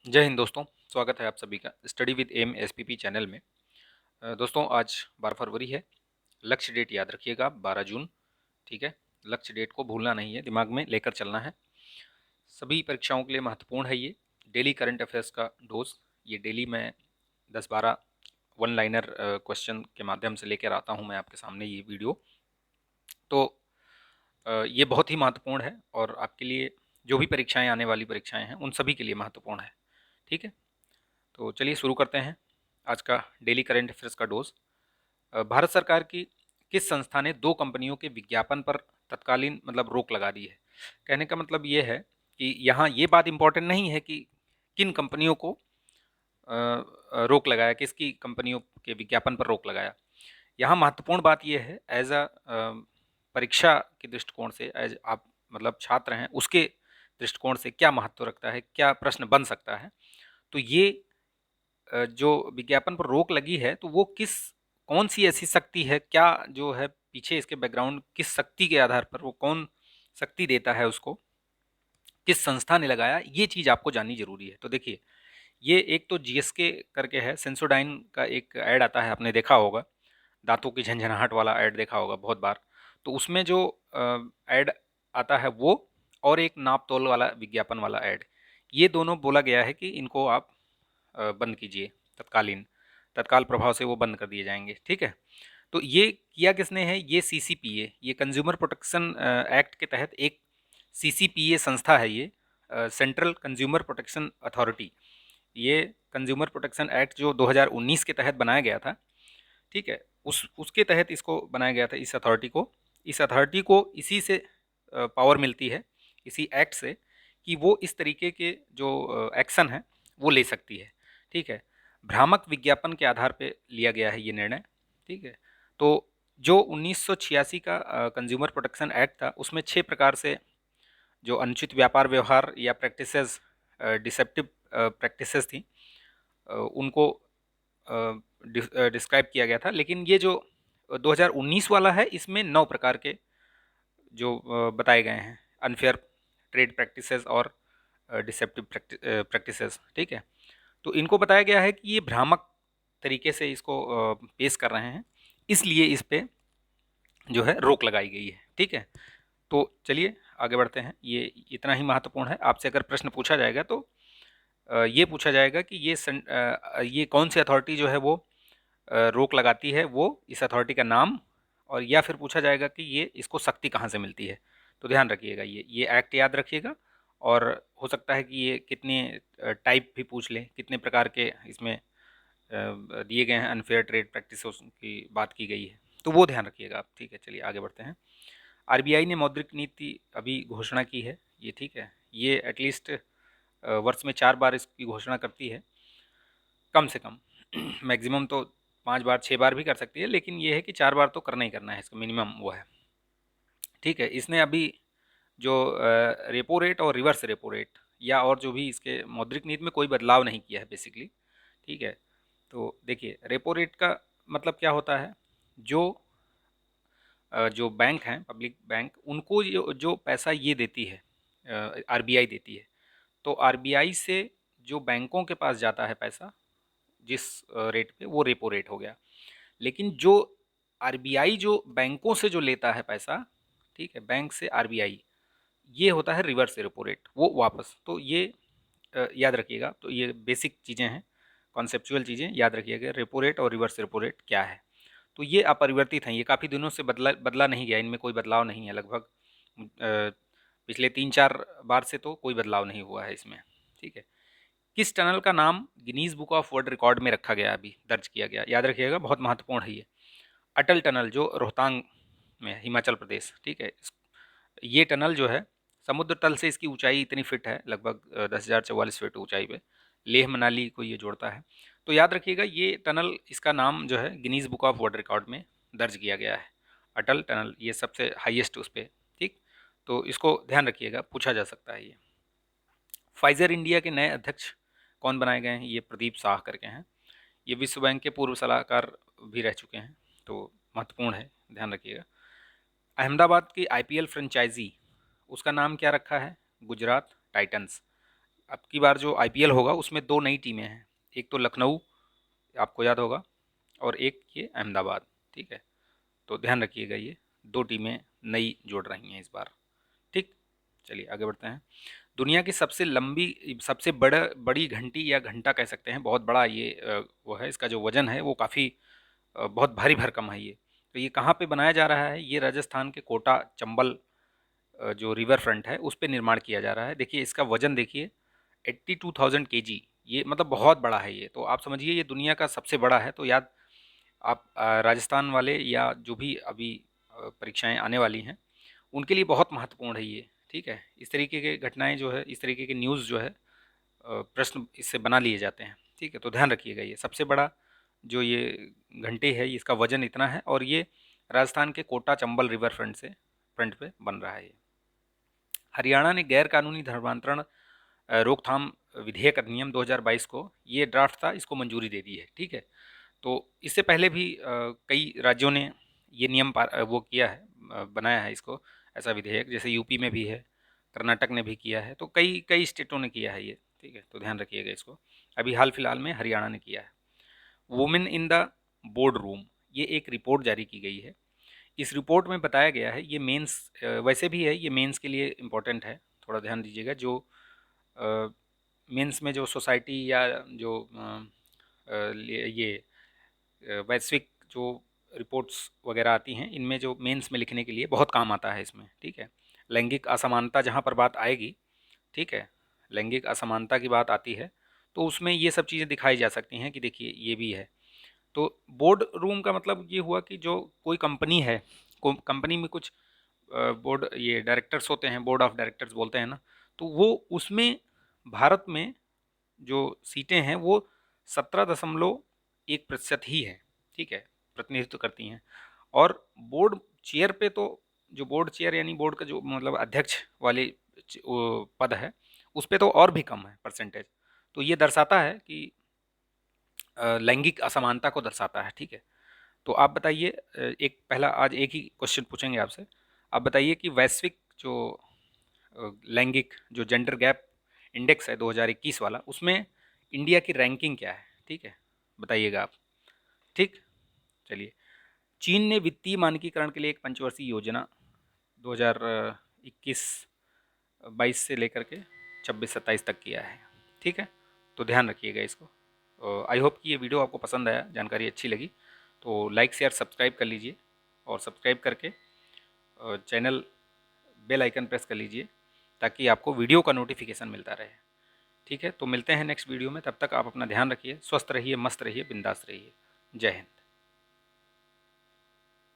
जय हिंद दोस्तों। स्वागत है आप सभी का study with M SPP channel में। दोस्तों आज 12 फरवरी है। लक्ष्य डेट याद रखिएगा 12 जून। ठीक है, लक्ष्य डेट को भूलना नहीं है, दिमाग में लेकर चलना है। सभी परीक्षाओं के लिए महत्वपूर्ण है ये डेली करंट अफेयर्स का डोज। ये डेली मैं 10-12 वन लाइनर क्वेश्चन के माध्यम से लेकर आता हूँ मैं आपके सामने ये वीडियो। तो ये बहुत ही महत्वपूर्ण है और आपके लिए जो भी परीक्षाएं आने वाली परीक्षाएं हैं उन सभी के लिए महत्वपूर्ण है। ठीक है, तो चलिए शुरू करते हैं आज का डेली करंट अफेयर्स का डोज। भारत सरकार की किस संस्था ने 2 कंपनियों के विज्ञापन पर तत्कालीन मतलब रोक लगा दी है? कहने का मतलब ये है कि यहाँ ये बात इम्पोर्टेंट नहीं है कि किन कंपनियों को रोक लगाया, किसकी कंपनियों के विज्ञापन पर रोक लगाया। यहाँ महत्वपूर्ण बात यह है एज अ परीक्षा के दृष्टिकोण से, एज आप मतलब छात्र हैं उसके दृष्टिकोण से क्या महत्व रखता है, क्या प्रश्न बन सकता है। तो ये जो विज्ञापन पर रोक लगी है तो वो कौन सी ऐसी शक्ति है, क्या जो है पीछे इसके बैकग्राउंड, किस शक्ति के आधार पर वो कौन शक्ति देता है उसको, किस संस्था ने लगाया, ये चीज़ आपको जाननी जरूरी है। तो देखिए, ये एक तो जीएसके करके है, सेंसोडाइन का एक ऐड आता है, आपने देखा होगा, दांतों की झंझनाहट वाला ऐड देखा होगा बहुत बार। तो उसमें जो ऐड आता है वो, और एक नाप तोल वाला विज्ञापन वाला ऐड, ये दोनों बोला गया है कि इनको आप बंद कीजिए, तत्काल प्रभाव से वो बंद कर दिए जाएंगे। ठीक है, तो ये किया किसने है? ये सीसीपीए, ये कंज्यूमर प्रोटेक्शन एक्ट के तहत एक सीसीपीए संस्था है ये, सेंट्रल कंज्यूमर प्रोटेक्शन अथॉरिटी। ये कंज्यूमर प्रोटेक्शन एक्ट जो 2019 के तहत बनाया गया था, ठीक है, उसके तहत इसको बनाया गया था, इस अथॉरिटी को इसी से पावर मिलती है, इसी एक्ट से, कि वो इस तरीके के जो एक्शन है वो ले सकती है। ठीक है, भ्रामक विज्ञापन के आधार पे लिया गया है ये निर्णय। ठीक है, तो जो 1986 का कंज्यूमर प्रोटेक्शन एक्ट था उसमें 6 प्रकार से जो अनुचित व्यापार व्यवहार या प्रैक्टिसेस, डिसेप्टिव प्रैक्टिसेस थी, उनको डिस्क्राइब किया गया था। लेकिन ये जो 2019 वाला है इसमें 9 प्रकार के जो बताए गए हैं अनफेयर ट्रेड प्रैक्टिसेस और डिसेप्टिव प्रैक्टिसेस। ठीक है, तो इनको बताया गया है कि ये भ्रामक तरीके से इसको पेश कर रहे हैं, इसलिए इस पे जो है रोक लगाई गई है। ठीक है, तो चलिए आगे बढ़ते हैं। ये इतना ही महत्वपूर्ण है। आपसे अगर प्रश्न पूछा जाएगा तो ये पूछा जाएगा कि ये कौन सी अथॉरिटी जो है वो रोक लगाती है, वो इस अथॉरिटी का नाम, और या फिर पूछा जाएगा कि ये इसको शक्ति कहाँ से मिलती है। तो ध्यान रखिएगा, ये एक्ट याद रखिएगा। और हो सकता है कि ये कितने टाइप भी पूछ लें, कितने प्रकार के इसमें दिए गए हैं अनफेयर ट्रेड प्रैक्टिस की बात की गई है, तो वो ध्यान रखिएगा आप। ठीक है, चलिए आगे बढ़ते हैं। आरबीआई ने मौद्रिक नीति अभी घोषणा की है ये। ठीक है, ये एटलीस्ट वर्ष में 4 बार इसकी घोषणा करती है, कम से कम। मैक्सिमम तो 5 बार 6 बार भी कर सकती है, लेकिन ये है कि 4 बार तो करना ही करना है, इसका मिनिमम वो है। ठीक है, इसने अभी जो रेपो रेट और रिवर्स रेपो रेट, या और जो भी इसके मौद्रिक नीति में कोई बदलाव नहीं किया है बेसिकली। ठीक है, तो देखिए रेपो रेट का मतलब क्या होता है, जो जो बैंक हैं, पब्लिक बैंक, उनको जो पैसा ये देती है, आरबीआई देती है, तो आरबीआई से जो बैंकों के पास जाता है पैसा जिस रेट पे, वो रेपो रेट हो गया। लेकिन जो आरबीआई जो बैंकों से जो लेता है पैसा, ठीक है, बैंक से आरबीआई, ये होता है रिवर्स रेपो रेट, वो वापस। तो ये याद रखिएगा। तो ये बेसिक चीज़ें हैं, कॉन्सेप्चुअल चीज़ें याद रखिएगा, रेपो रेट और रिवर्स रेपो रेट क्या है। तो ये अपरिवर्तित हैं, ये काफ़ी दिनों से बदला बदला नहीं गया, इनमें कोई बदलाव नहीं है लगभग। पिछले 3-4 बार से तो कोई बदलाव नहीं हुआ है इसमें। ठीक है, किस टनल का नाम Guinness book of world record में रखा गया, अभी दर्ज किया गया, याद रखिएगा, बहुत महत्वपूर्ण है ये। अटल टनल जो रोहतांग में है, हिमाचल प्रदेश। ठीक है, ये टनल जो है समुद्र तल से इसकी ऊंचाई इतनी फिट है, लगभग 10,044 फीट ऊंचाई पे, लेह मनाली को ये जोड़ता है। तो याद रखिएगा, ये टनल, इसका नाम जो है Guinness book of world record में दर्ज किया गया है, अटल टनल, ये सबसे हाईएस्ट उस पर। ठीक, तो इसको ध्यान रखिएगा, पूछा जा सकता है ये। फाइजर इंडिया के नए अध्यक्ष कौन बनाए गए हैं? ये प्रदीप शाह करके हैं। ये विश्व बैंक के पूर्व सलाहकार भी रह चुके हैं, तो महत्वपूर्ण है, ध्यान रखिएगा। अहमदाबाद की आईपीएल फ्रेंचाइजी, उसका नाम क्या रखा है? गुजरात टाइटंस। अब की बार जो आईपीएल होगा उसमें 2 नई टीमें हैं, एक तो लखनऊ, आपको याद होगा, और एक ये अहमदाबाद, ठीक है। तो ध्यान रखिएगा, ये 2 टीमें नई जोड़ रही हैं इस बार, ठीक। चलिए आगे बढ़ते हैं। दुनिया की सबसे लंबी, सबसे बड़ी घंटी या घंटा कह सकते हैं, बहुत बड़ा ये वो है, इसका जो वजन है वो काफ़ी बहुत भारी भरकम है ये। तो ये कहाँ पे बनाया जा रहा है? ये राजस्थान के कोटा चंबल जो रिवर फ्रंट है उस पे निर्माण किया जा रहा है। देखिए इसका वजन देखिए, 82,000 केजी, ये मतलब बहुत बड़ा है ये। तो आप समझिए ये दुनिया का सबसे बड़ा है। तो याद आप राजस्थान वाले या जो भी अभी परीक्षाएं आने वाली हैं उनके लिए बहुत महत्वपूर्ण है ये, ठीक है। इस तरीके के घटनाएं जो है, इस तरीके के न्यूज़ जो है, प्रश्न इससे बना लिए जाते हैं, ठीक है। तो ध्यान रखिएगा, ये सबसे बड़ा जो ये घंटे है इसका वजन इतना है, और ये राजस्थान के कोटा चंबल रिवर फ्रंट पे बन रहा है ये। हरियाणा ने गैर कानूनी धर्मांतरण रोकथाम विधेयक अधिनियम 2022 को, ये ड्राफ्ट था, इसको मंजूरी दे दी है, ठीक है। तो इससे पहले भी कई राज्यों ने ये नियम वो किया है, बनाया है इसको, ऐसा विधेयक, जैसे यूपी में भी है, कर्नाटक ने भी किया है, तो कई कई स्टेटों ने किया है ये, ठीक है। तो ध्यान रखिएगा इसको। अभी हाल फिलहाल में हरियाणा ने किया है। Women in the board room, ये एक रिपोर्ट जारी की गई है। इस रिपोर्ट में बताया गया है, ये मेंस वैसे भी है, ये मेंस के लिए इम्पोर्टेंट है, थोड़ा ध्यान दीजिएगा। जो मेंस में जो सोसाइटी या जो ये वैश्विक जो रिपोर्ट्स वगैरह आती हैं, इनमें जो मेंस में लिखने के लिए बहुत काम आता है इसमें, ठीक है। लैंगिक असमानता जहाँ पर बात आएगी, ठीक है, लैंगिक असमानता की बात आती है, तो उसमें ये सब चीज़ें दिखाई जा सकती हैं कि देखिए ये भी है। तो बोर्ड रूम का मतलब ये हुआ कि जो कोई कंपनी है, कंपनी में कुछ बोर्ड, ये डायरेक्टर्स होते हैं, बोर्ड ऑफ डायरेक्टर्स बोलते हैं ना, तो वो उसमें भारत में जो सीटें हैं वो 17.1% ही है, ठीक है, प्रतिनिधित्व करती हैं। और बोर्ड चेयर पे तो, जो बोर्ड चेयर यानी बोर्ड का जो मतलब अध्यक्ष वाली वो पद है, उस पे तो और भी कम है परसेंटेज। तो ये दर्शाता है कि लैंगिक असमानता को दर्शाता है, ठीक है। तो आप बताइए, एक पहला आज एक ही क्वेश्चन पूछेंगे आपसे। आप बताइए कि वैश्विक जो लैंगिक जो जेंडर गैप इंडेक्स है 2021 वाला, उसमें इंडिया की रैंकिंग क्या है, ठीक है, बताइएगा आप, ठीक। चलिए, चीन ने वित्तीय मानकीकरण के लिए एक पंचवर्षीय योजना 2021-22 से लेकर के 26-27 तक किया है, ठीक है। तो ध्यान रखिएगा इसको। आई होप कि ये वीडियो आपको पसंद आया, जानकारी अच्छी लगी, तो लाइक शेयर सब्सक्राइब कर लीजिए, और सब्सक्राइब करके चैनल बेल आइकन प्रेस कर लीजिए, ताकि आपको वीडियो का नोटिफिकेशन मिलता रहे, ठीक है। तो मिलते हैं नेक्स्ट वीडियो में, तब तक आप अपना ध्यान रखिए, स्वस्थ रहिए, मस्त रहिए, बिंदास रहिए। जय हिंद।